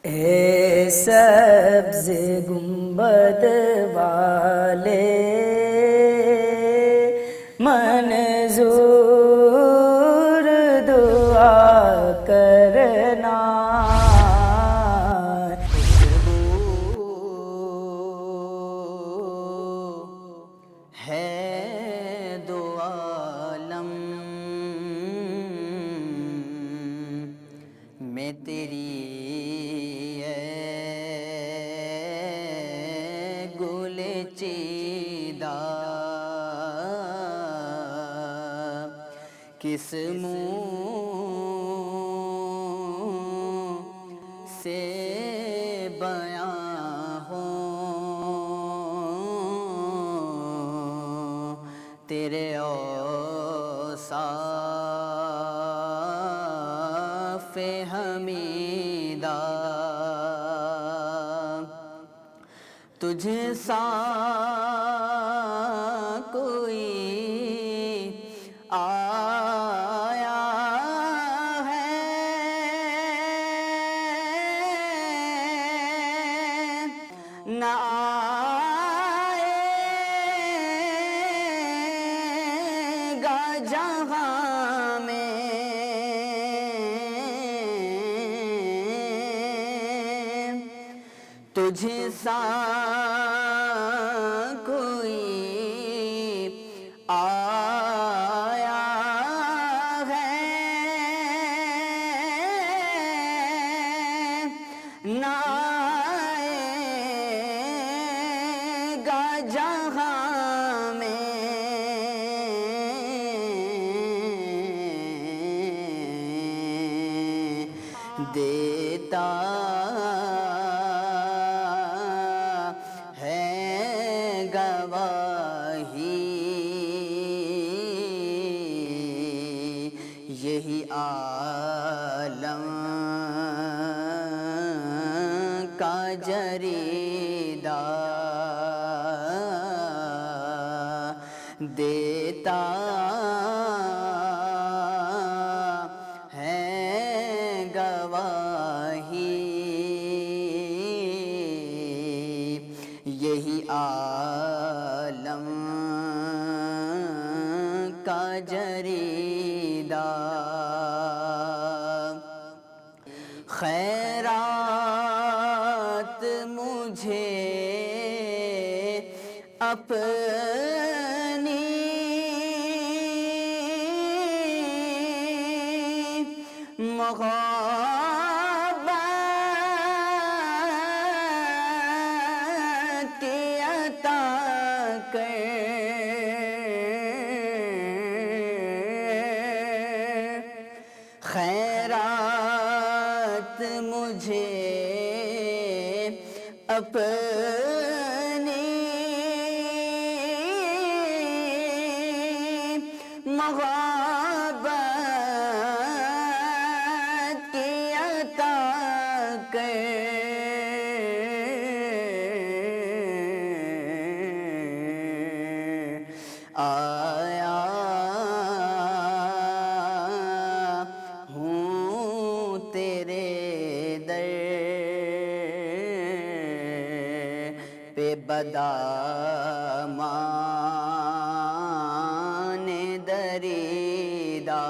اے سبز گنبد والے منظور دعا کرنا، ہے دو عالم میں تیری گل چیدہ، کس منہ سے بیاں ہوں تیرے اوصاف حمیدہ، تجھ سا کوئی آیا ہے نہ آئے گا جہاں میں، تجھ سا کوئی آیا ہے نہ آئے گا جہاں میں، دیتا یہی عالم کا جریدہ، دیتا ہے گواہی، یہی عالم کا جریدہ، خیرات مجھے اپنی محبت کی عطا کر، خیرات مجھے اپنی محبت کی عطا کر، آیا ہوں تیرے در پہ بدامان دریدہ،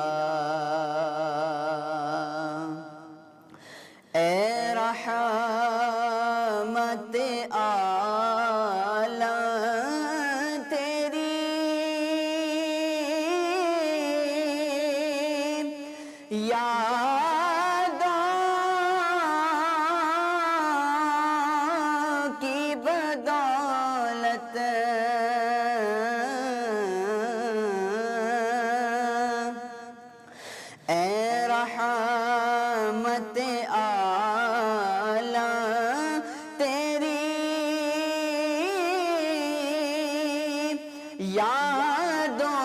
اے رحمت عالم تیری یادوں کی بدولت، اے رحمت عالم تیری یادوں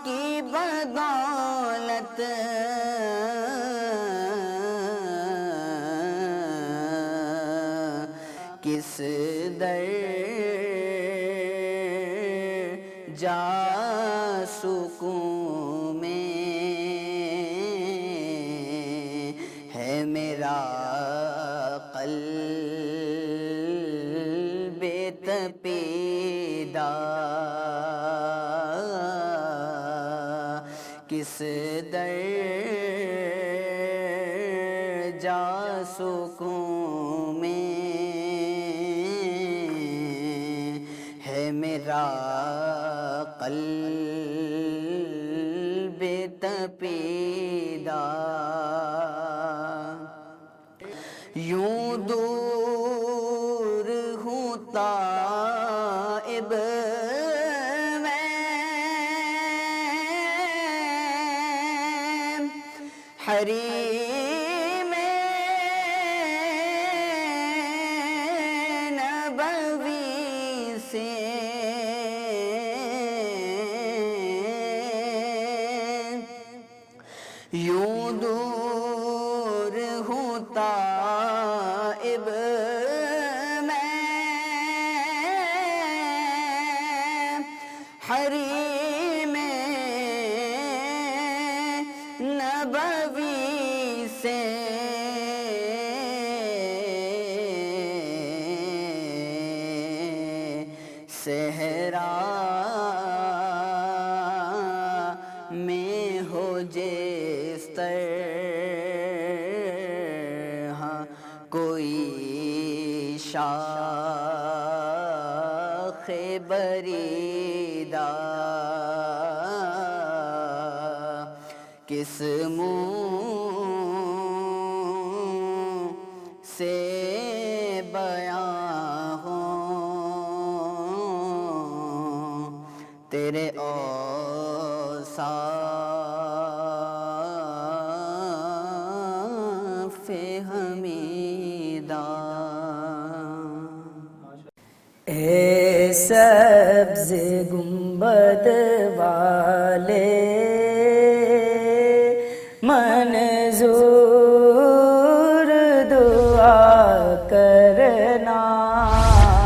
کی بدولت، کس در جا سکوں میں ہے میرا میرا قلب تپیدا کس در جا سکون میں ہے میرا قلب تپیدا یوں دور ہوں طائب میں حریم نبوی سے یوں دور ہوں طائب میں حریم نبوی سے صحرا میں ہو جس طرح کوئی شاخ بریدہ کس منہ سے بیان ہوں تیرے اوصاف حمیدہ اے سبز گنبد والے